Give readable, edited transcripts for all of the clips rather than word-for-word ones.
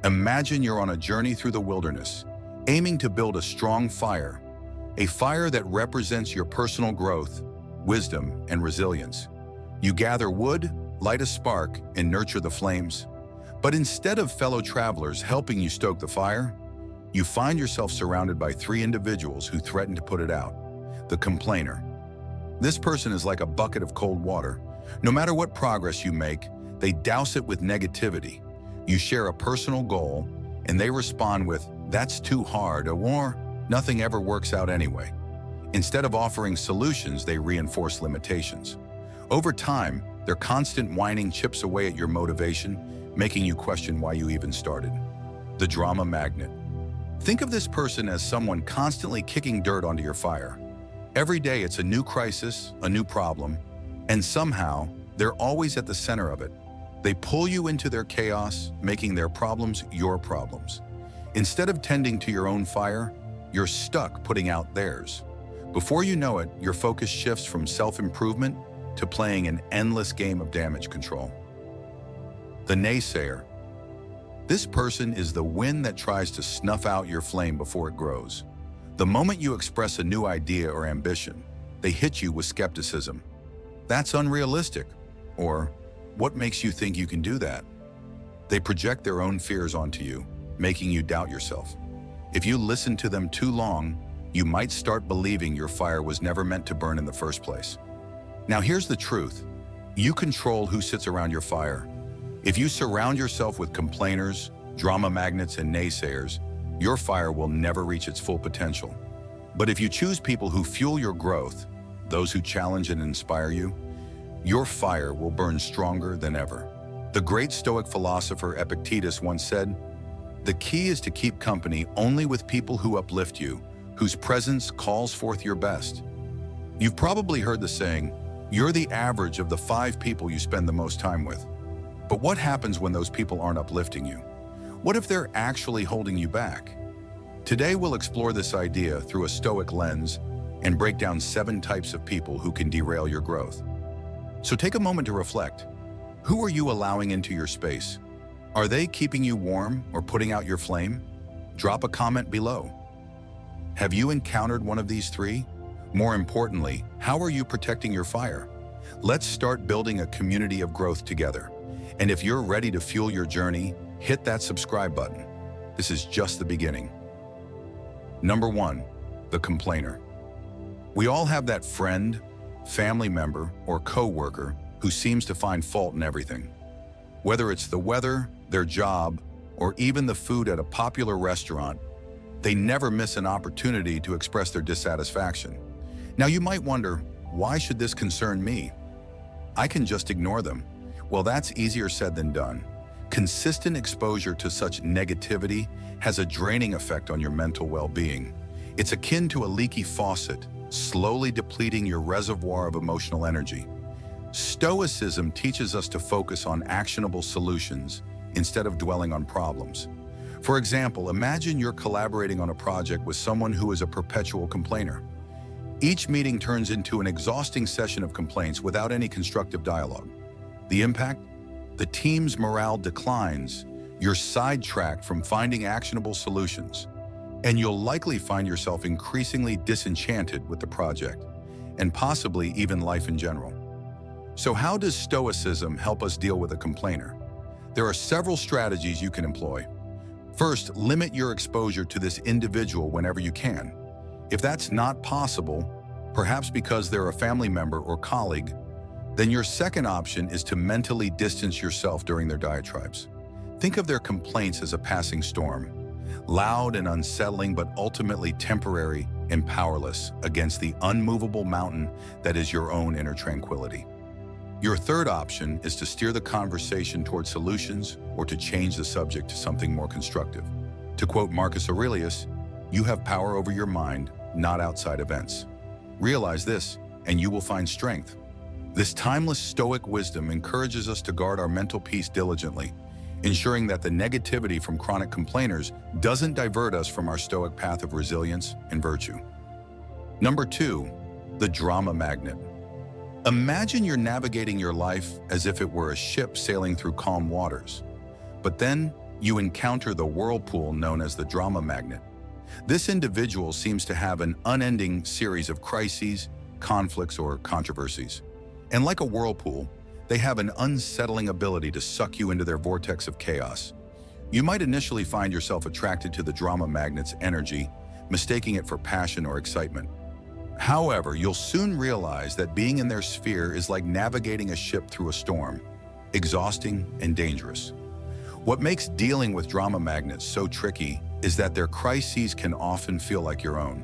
Imagine you're on a journey through the wilderness, aiming to build a strong fire, a fire that represents your personal growth, wisdom, and resilience. You gather wood, light a spark, and nurture the flames. But instead of fellow travelers helping you stoke the fire, you find yourself surrounded by three individuals who threaten to put it out. The complainer. This person is like a bucket of cold water. No matter what progress you make, they douse it with negativity. You share a personal goal, and they respond with, "That's too hard," or "Nothing ever works out anyway." Instead of offering solutions, they reinforce limitations. Over time, their constant whining chips away at your motivation, making you question why you even started. The drama magnet. Think of this person as someone constantly kicking dirt onto your fire. Every day it's a new crisis, a new problem, and somehow they're always at the center of it. They pull you into their chaos, making their problems your problems. Instead of tending to your own fire, you're stuck putting out theirs. Before you know it, your focus shifts from self-improvement to playing an endless game of damage control. The naysayer. This person is the wind that tries to snuff out your flame before it grows. The moment you express a new idea or ambition, they hit you with skepticism. "That's unrealistic," or "What makes you think you can do that?" They project their own fears onto you, making you doubt yourself. If you listen to them too long, you might start believing your fire was never meant to burn in the first place. Now here's the truth. You control who sits around your fire. If you surround yourself with complainers, drama magnets, and naysayers, your fire will never reach its full potential. But if you choose people who fuel your growth, those who challenge and inspire you, your fire will burn stronger than ever. The great Stoic philosopher Epictetus once said, "The key is to keep company only with people who uplift you, whose presence calls forth your best." You've probably heard the saying, "You're the average of the 5 people you spend the most time with." But what happens when those people aren't uplifting you? What if they're actually holding you back? Today we'll explore this idea through a Stoic lens and break down 7 types of people who can derail your growth. So take a moment to reflect. Who are you allowing into your space? Are they keeping you warm or putting out your flame? Drop a comment below. Have you encountered one of these 3? More importantly, how are you protecting your fire? Let's start building a community of growth together. And if you're ready to fuel your journey, hit that subscribe button. This is just the beginning. Number 1, the complainer. We all have that friend, family member, or co-worker who seems to find fault in everything. Whether it's the weather, their job, or even the food at a popular restaurant, they never miss an opportunity to express their dissatisfaction. Now you might wonder, why should this concern me? I can just ignore them. Well, that's easier said than done. Consistent exposure to such negativity has a draining effect on your mental well-being. It's akin to a leaky faucet, slowly depleting your reservoir of emotional energy. Stoicism teaches us to focus on actionable solutions instead of dwelling on problems. For example, imagine you're collaborating on a project with someone who is a perpetual complainer. Each meeting turns into an exhausting session of complaints without any constructive dialogue. The impact? The team's morale declines, you're sidetracked from finding actionable solutions, and you'll likely find yourself increasingly disenchanted with the project, and possibly even life in general. So how does Stoicism help us deal with a complainer? There are several strategies you can employ. First, limit your exposure to this individual whenever you can. If that's not possible, perhaps because they're a family member or colleague, then your second option is to mentally distance yourself during their diatribes. Think of their complaints as a passing storm, loud and unsettling, but ultimately temporary and powerless against the unmovable mountain that is your own inner tranquility. Your third option is to steer the conversation toward solutions or to change the subject to something more constructive. To quote Marcus Aurelius, "You have power over your mind, not outside events." Realize this, and you will find strength. This timeless Stoic wisdom encourages us to guard our mental peace diligently, ensuring that the negativity from chronic complainers doesn't divert us from our Stoic path of resilience and virtue. Number 2, the drama magnet. Imagine you're navigating your life as if it were a ship sailing through calm waters. But then, you encounter the whirlpool known as the drama magnet. This individual seems to have an unending series of crises, conflicts, or controversies. And like a whirlpool, they have an unsettling ability to suck you into their vortex of chaos. You might initially find yourself attracted to the drama magnet's energy, mistaking it for passion or excitement. However, you'll soon realize that being in their sphere is like navigating a ship through a storm, exhausting and dangerous. What makes dealing with drama magnets so tricky is that their crises can often feel like your own.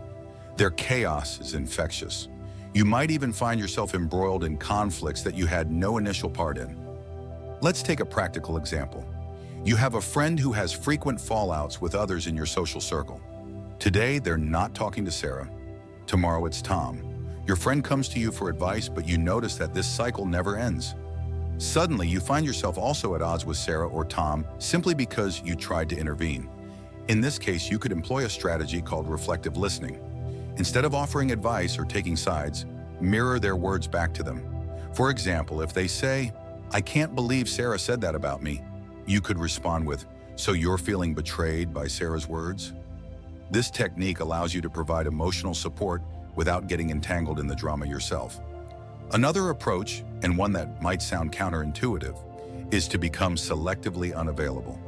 Their chaos is infectious. You might even find yourself embroiled in conflicts that you had no initial part in. Let's take a practical example. You have a friend who has frequent fallouts with others in your social circle. Today, they're not talking to Sarah. Tomorrow, it's Tom. Your friend comes to you for advice, but you notice that this cycle never ends. Suddenly, you find yourself also at odds with Sarah or Tom simply because you tried to intervene. In this case, you could employ a strategy called reflective listening. Instead of offering advice or taking sides, mirror their words back to them. For example, if they say, "I can't believe Sarah said that about me," you could respond with, "So you're feeling betrayed by Sarah's words?" This technique allows you to provide emotional support without getting entangled in the drama yourself. Another approach, and one that might sound counterintuitive, is to become selectively unavailable.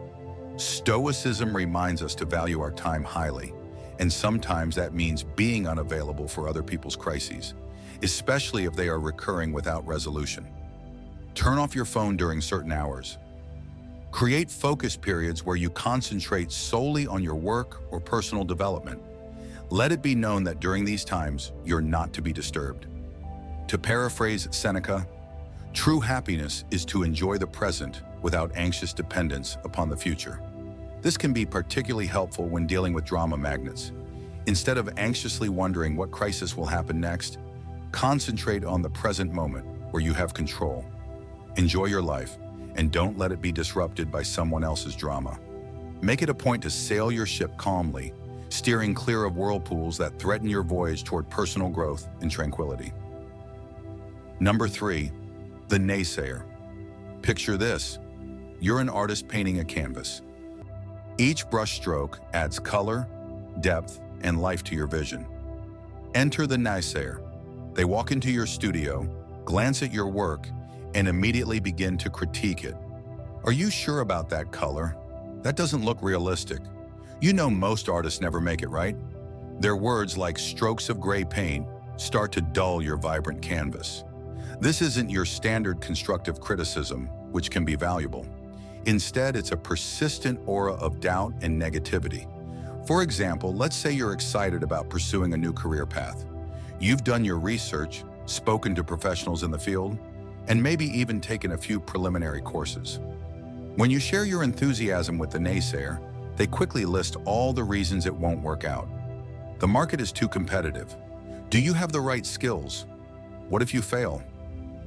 Stoicism reminds us to value our time highly, and sometimes that means being unavailable for other people's crises, especially if they are recurring without resolution. Turn off your phone during certain hours. Create focus periods where you concentrate solely on your work or personal development. Let it be known that during these times, you're not to be disturbed. To paraphrase Seneca, true happiness is to enjoy the present without anxious dependence upon the future. This can be particularly helpful when dealing with drama magnets. Instead of anxiously wondering what crisis will happen next, concentrate on the present moment where you have control. Enjoy your life, and don't let it be disrupted by someone else's drama. Make it a point to sail your ship calmly, steering clear of whirlpools that threaten your voyage toward personal growth and tranquility. Number 3, the naysayer. Picture this. You're an artist painting a canvas. Each brushstroke adds color, depth, and life to your vision. Enter the naysayer. They walk into your studio, glance at your work, and immediately begin to critique it. Are you sure about that color? That doesn't look realistic. You know most artists never make it, right? Their words like strokes of gray paint start to dull your vibrant canvas. This isn't your standard constructive criticism, which can be valuable. Instead, it's a persistent aura of doubt and negativity. For example, let's say you're excited about pursuing a new career path. You've done your research, spoken to professionals in the field, and maybe even taken a few preliminary courses. When you share your enthusiasm with the naysayer, they quickly list all the reasons it won't work out. The market is too competitive. Do you have the right skills? What if you fail?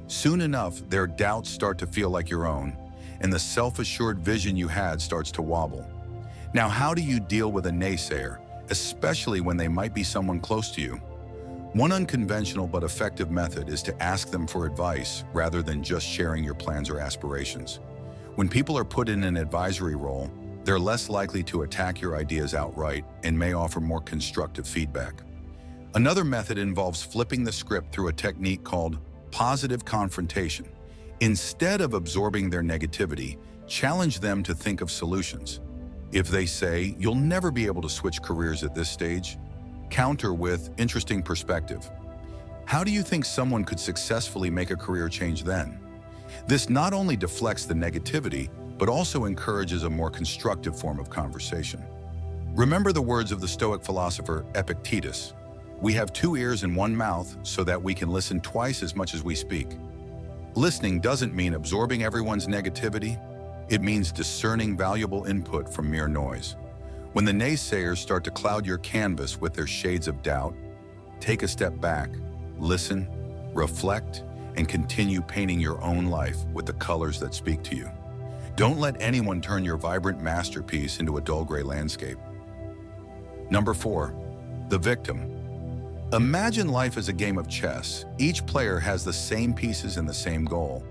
Soon enough, their doubts start to feel like your own, and the self-assured vision you had starts to wobble. Now, how do you deal with a naysayer, especially when they might be someone close to you? One unconventional but effective method is to ask them for advice rather than just sharing your plans or aspirations. When people are put in an advisory role, they're less likely to attack your ideas outright and may offer more constructive feedback. Another method involves flipping the script through a technique called positive confrontation. Instead of absorbing their negativity, challenge them to think of solutions. If they say, "You'll never be able to switch careers at this stage," counter with interesting perspective. How do you think someone could successfully make a career change then? This not only deflects the negativity, but also encourages a more constructive form of conversation. Remember the words of the Stoic philosopher Epictetus: "We have 2 ears and 1 mouth so that we can listen twice as much as we speak." Listening doesn't mean absorbing everyone's negativity. It means discerning valuable input from mere noise. When the naysayers start to cloud your canvas with their shades of doubt, take a step back, listen, reflect, and continue painting your own life with the colors that speak to you. Don't let anyone turn your vibrant masterpiece into a dull gray landscape. Number 4, the victim. Imagine life as a game of chess. Each player has the same pieces and the same goal: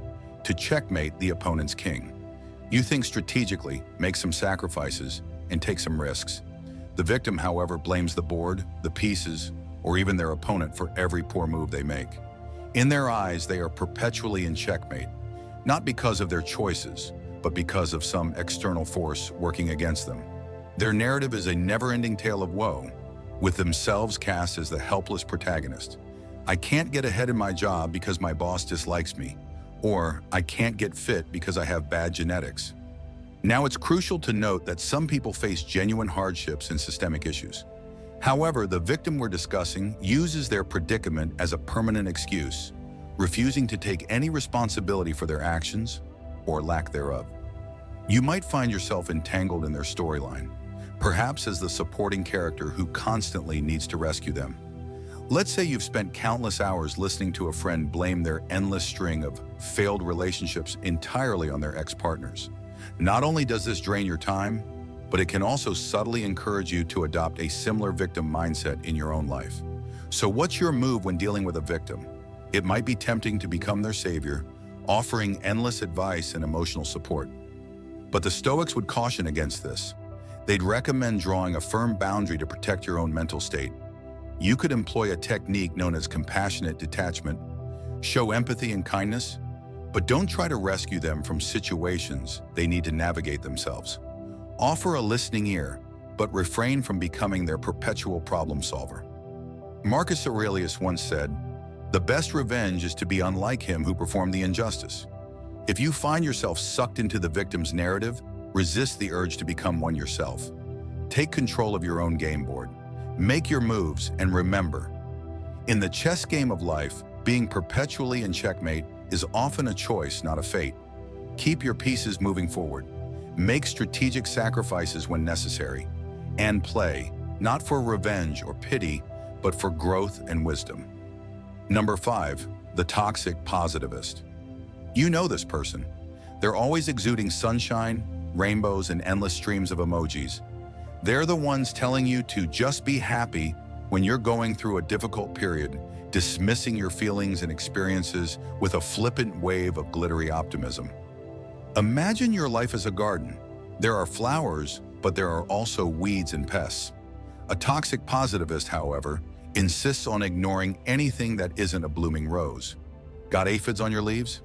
to checkmate the opponent's king. You think strategically, make some sacrifices, and take some risks. The victim, however, blames the board, the pieces, or even their opponent for every poor move they make. In their eyes, they are perpetually in checkmate, not because of their choices, but because of some external force working against them. Their narrative is a never-ending tale of woe, with themselves cast as the helpless protagonist. I can't get ahead in my job because my boss dislikes me, or I can't get fit because I have bad genetics. Now, it's crucial to note that some people face genuine hardships and systemic issues. However, the victim we're discussing uses their predicament as a permanent excuse, refusing to take any responsibility for their actions or lack thereof. You might find yourself entangled in their storyline, perhaps as the supporting character who constantly needs to rescue them. Let's say you've spent countless hours listening to a friend blame their endless string of failed relationships entirely on their ex-partners. Not only does this drain your time, but it can also subtly encourage you to adopt a similar victim mindset in your own life. So what's your move when dealing with a victim? It might be tempting to become their savior, offering endless advice and emotional support. But the Stoics would caution against this. They'd recommend drawing a firm boundary to protect your own mental state. You could employ a technique known as compassionate detachment. Show empathy and kindness, but don't try to rescue them from situations they need to navigate themselves. Offer a listening ear, but refrain from becoming their perpetual problem solver. Marcus Aurelius once said, "The best revenge is to be unlike him who performed the injustice." If you find yourself sucked into the victim's narrative, resist the urge to become one yourself. Take control of your own game board. Make your moves, and remember, in the chess game of life, being perpetually in checkmate is often a choice, not a fate. Keep your pieces moving forward. Make strategic sacrifices when necessary. And play, not for revenge or pity, but for growth and wisdom. Number 5, the toxic positivist. You know this person. They're always exuding sunshine, rainbows, and endless streams of emojis. They're the ones telling you to just be happy when you're going through a difficult period, dismissing your feelings and experiences with a flippant wave of glittery optimism. Imagine your life as a garden. There are flowers, but there are also weeds and pests. A toxic positivist, however, insists on ignoring anything that isn't a blooming rose. Got aphids on your leaves?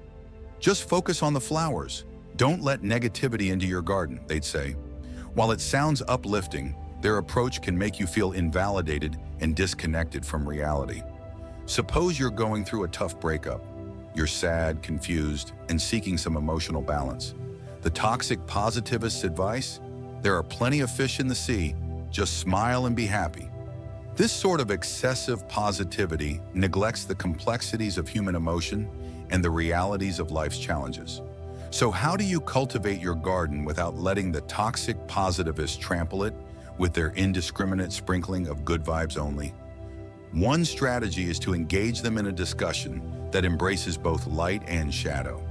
Just focus on the flowers. Don't let negativity into your garden, they'd say. While it sounds uplifting, their approach can make you feel invalidated and disconnected from reality. Suppose you're going through a tough breakup. You're sad, confused, and seeking some emotional balance. The toxic positivist's advice? There are plenty of fish in the sea. Just smile and be happy. This sort of excessive positivity neglects the complexities of human emotion and the realities of life's challenges. So how do you cultivate your garden without letting the toxic positivist trample it with their indiscriminate sprinkling of good vibes only? One strategy is to engage them in a discussion that embraces both light and shadow.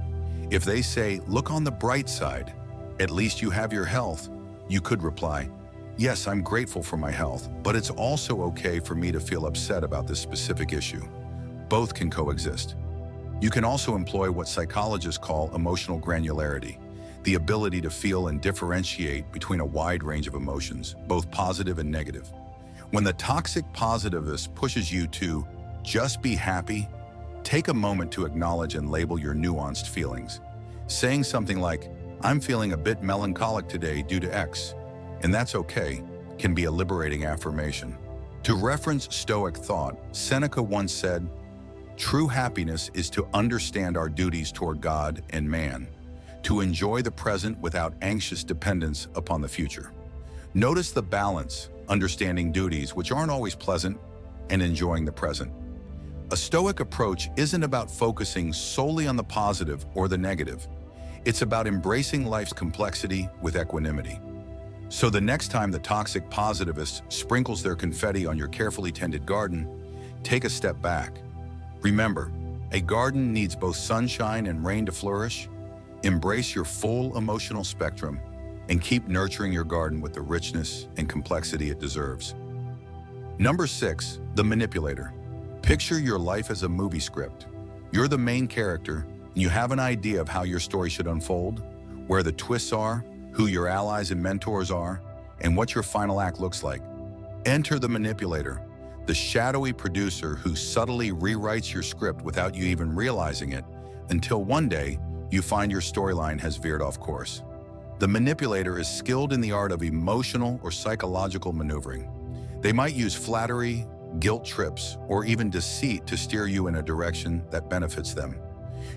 If they say, "Look on the bright side, at least you have your health," you could reply, "Yes, I'm grateful for my health, but it's also okay for me to feel upset about this specific issue." Both can coexist. You can also employ what psychologists call emotional granularity, the ability to feel and differentiate between a wide range of emotions, both positive and negative. When the toxic positivist pushes you to just be happy, take a moment to acknowledge and label your nuanced feelings. Saying something like, "I'm feeling a bit melancholic today due to X, and that's okay," can be a liberating affirmation. To reference Stoic thought, Seneca once said, "True happiness is to understand our duties toward God and man, to enjoy the present without anxious dependence upon the future." Notice the balance, understanding duties, which aren't always pleasant, and enjoying the present. A Stoic approach isn't about focusing solely on the positive or the negative. It's about embracing life's complexity with equanimity. So the next time the toxic positivist sprinkles their confetti on your carefully tended garden, take a step back. Remember, a garden needs both sunshine and rain to flourish. Embrace your full emotional spectrum and keep nurturing your garden with the richness and complexity it deserves. Number 6, the manipulator. Picture your life as a movie script. You're the main character, and you have an idea of how your story should unfold. where the twists are, who your allies and mentors are, and what your final act looks like. Enter the manipulator, the shadowy producer who subtly rewrites your script without you even realizing it, until one day you find your storyline has veered off course. The manipulator is skilled in the art of emotional or psychological maneuvering. They might use flattery, guilt trips, or even deceit to steer you in a direction that benefits them.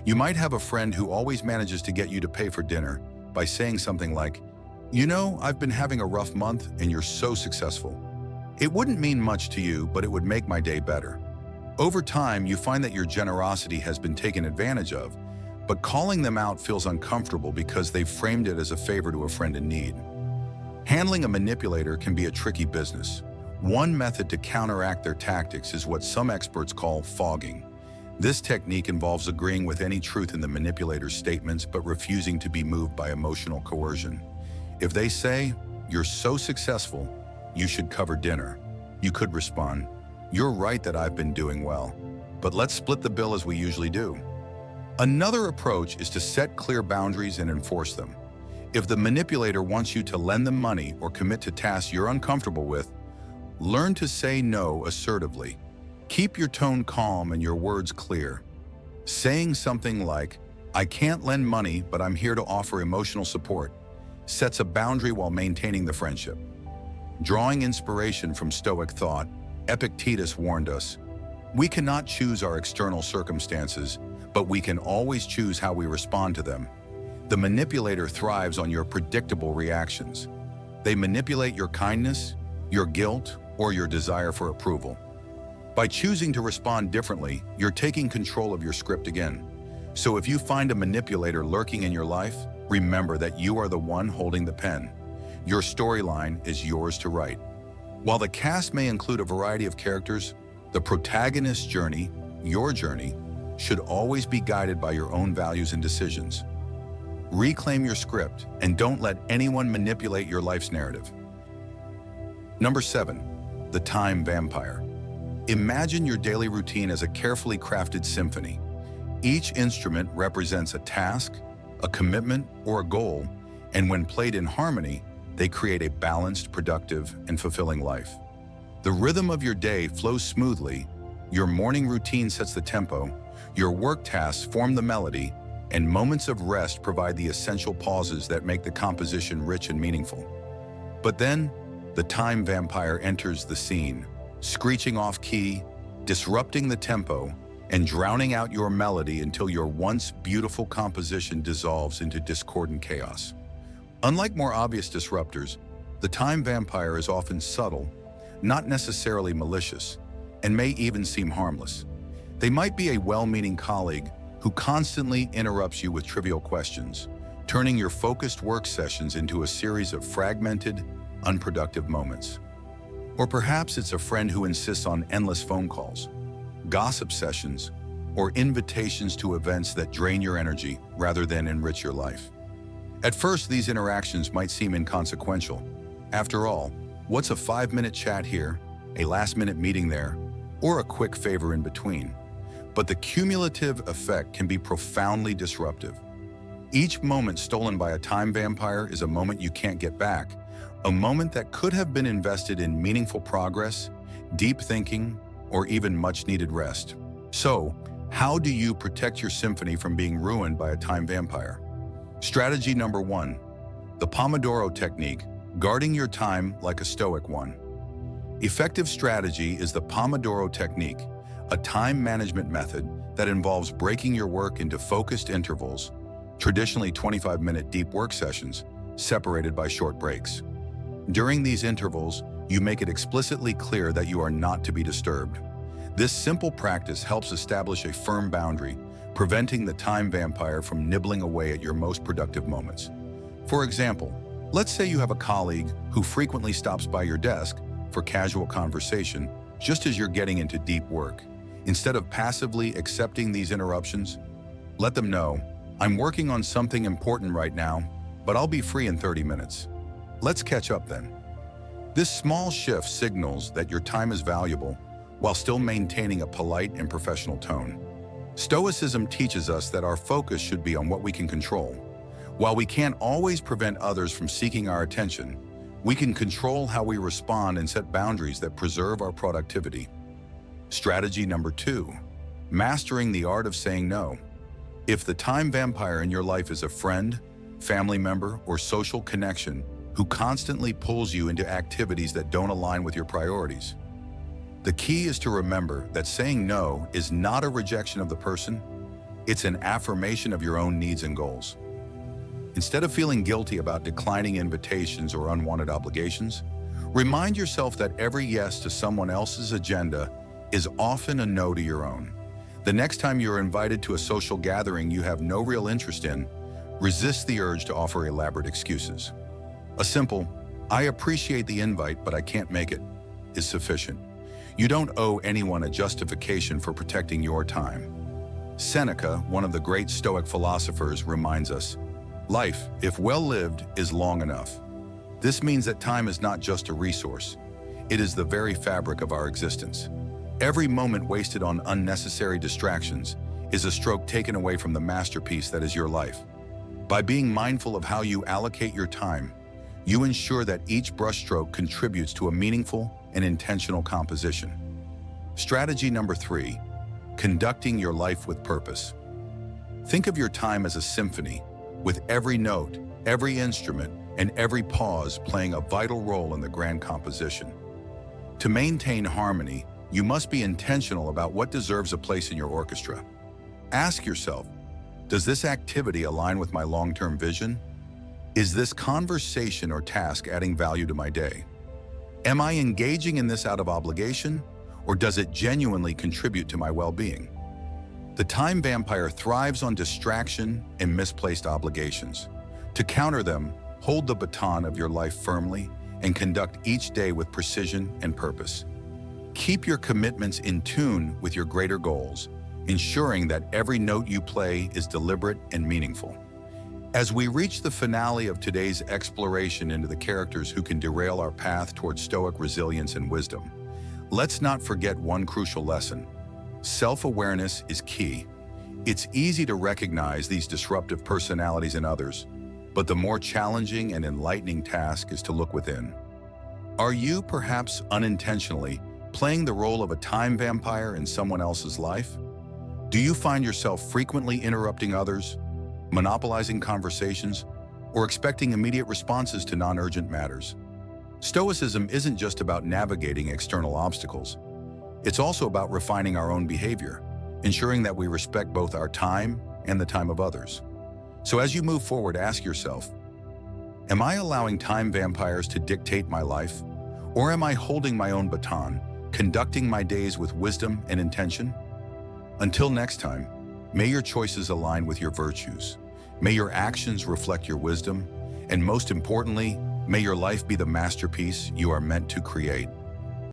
You might have a friend who always manages to get you to pay for dinner by saying something like, "You know, I've been having a rough month and you're so successful. It wouldn't mean much to you, but it would make my day better." Over time, you find that your generosity has been taken advantage of, but calling them out feels uncomfortable because they've framed it as a favor to a friend in need. Handling a manipulator can be a tricky business. One method to counteract their tactics is what some experts call fogging. This technique involves agreeing with any truth in the manipulator's statements but refusing to be moved by emotional coercion. If they say, "You're so successful, you should cover dinner," you could respond, "You're right that I've been doing well, but let's split the bill as we usually do." Another approach is to set clear boundaries and enforce them. If the manipulator wants you to lend them money or commit to tasks you're uncomfortable with, learn to say no assertively. Keep your tone calm and your words clear. Saying something like, "I can't lend money, but I'm here to offer emotional support," sets a boundary while maintaining the friendship. Drawing inspiration from Stoic thought, Epictetus warned us, "We cannot choose our external circumstances, but we can always choose how we respond to them." The manipulator thrives on your predictable reactions. They manipulate your kindness, your guilt, or your desire for approval. By choosing to respond differently, you're taking control of your script again. So if you find a manipulator lurking in your life, remember that you are the one holding the pen. Your storyline is yours to write. While the cast may include a variety of characters, the protagonist's journey, your journey, should always be guided by your own values and decisions. Reclaim your script and don't let anyone manipulate your life's narrative. Number 7, the time vampire. Imagine your daily routine as a carefully crafted symphony. Each instrument represents a task, a commitment, or a goal, and when played in harmony, they create a balanced, productive, and fulfilling life. The rhythm of your day flows smoothly, your morning routine sets the tempo, your work tasks form the melody, and moments of rest provide the essential pauses that make the composition rich and meaningful. But then, the time vampire enters the scene, screeching off key, disrupting the tempo, and drowning out your melody until your once beautiful composition dissolves into discordant chaos. Unlike more obvious disruptors, the time vampire is often subtle, not necessarily malicious, and may even seem harmless. They might be a well-meaning colleague who constantly interrupts you with trivial questions, turning your focused work sessions into a series of fragmented, unproductive moments. Or perhaps it's a friend who insists on endless phone calls, gossip sessions, or invitations to events that drain your energy rather than enrich your life. At first, these interactions might seem inconsequential. After all, what's a 5-minute chat here, a last-minute meeting there, or a quick favor in between? But the cumulative effect can be profoundly disruptive. Each moment stolen by a time vampire is a moment you can't get back, a moment that could have been invested in meaningful progress, deep thinking, or even much-needed rest. So, how do you protect your symphony from being ruined by a time vampire? Strategy number 1, the Pomodoro technique, guarding your time like a Stoic one. Effective strategy is the Pomodoro technique, a time management method that involves breaking your work into focused intervals, traditionally 25-minute deep work sessions, separated by short breaks. During these intervals, you make it explicitly clear that you are not to be disturbed. This simple practice helps establish a firm boundary, preventing the time vampire from nibbling away at your most productive moments. For example, let's say you have a colleague who frequently stops by your desk for casual conversation just as you're getting into deep work. Instead of passively accepting these interruptions, let them know, "I'm working on something important right now, but I'll be free in 30 minutes. Let's catch up then." This small shift signals that your time is valuable while still maintaining a polite and professional tone. Stoicism teaches us that our focus should be on what we can control. While we can't always prevent others from seeking our attention, we can control how we respond and set boundaries that preserve our productivity. Strategy number 2, mastering the art of saying no. If the time vampire in your life is a friend, family member, or social connection who constantly pulls you into activities that don't align with your priorities, the key is to remember that saying no is not a rejection of the person, it's an affirmation of your own needs and goals. Instead of feeling guilty about declining invitations or unwanted obligations, remind yourself that every yes to someone else's agenda is often a no to your own. The next time you're invited to a social gathering you have no real interest in, resist the urge to offer elaborate excuses. A simple, "I appreciate the invite, but I can't make it," is sufficient. You don't owe anyone a justification for protecting your time. Seneca, one of the great Stoic philosophers, reminds us, "Life, if well lived, is long enough." This means that time is not just a resource. It is the very fabric of our existence. Every moment wasted on unnecessary distractions is a stroke taken away from the masterpiece that is your life. By being mindful of how you allocate your time, you ensure that each brushstroke contributes to a meaningful and intentional composition. Strategy number 3, conducting your life with purpose. Think of your time as a symphony, with every note, every instrument, and every pause playing a vital role in the grand composition. To maintain harmony, you must be intentional about what deserves a place in your orchestra. Ask yourself, does this activity align with my long-term vision? Is this conversation or task adding value to my day? Am I engaging in this out of obligation, or does it genuinely contribute to my well-being? The time vampire thrives on distraction and misplaced obligations. To counter them, hold the baton of your life firmly and conduct each day with precision and purpose. Keep your commitments in tune with your greater goals, ensuring that every note you play is deliberate and meaningful. As we reach the finale of today's exploration into the characters who can derail our path towards Stoic resilience and wisdom, let's not forget one crucial lesson. Self-awareness is key. It's easy to recognize these disruptive personalities in others, but the more challenging and enlightening task is to look within. Are you, perhaps unintentionally, playing the role of a time vampire in someone else's life? Do you find yourself frequently interrupting others, monopolizing conversations, or expecting immediate responses to non-urgent matters? Stoicism isn't just about navigating external obstacles. It's also about refining our own behavior, ensuring that we respect both our time and the time of others. So as you move forward, ask yourself, am I allowing time vampires to dictate my life? Or am I holding my own baton, conducting my days with wisdom and intention? Until next time, may your choices align with your virtues. May your actions reflect your wisdom. And most importantly, may your life be the masterpiece you are meant to create.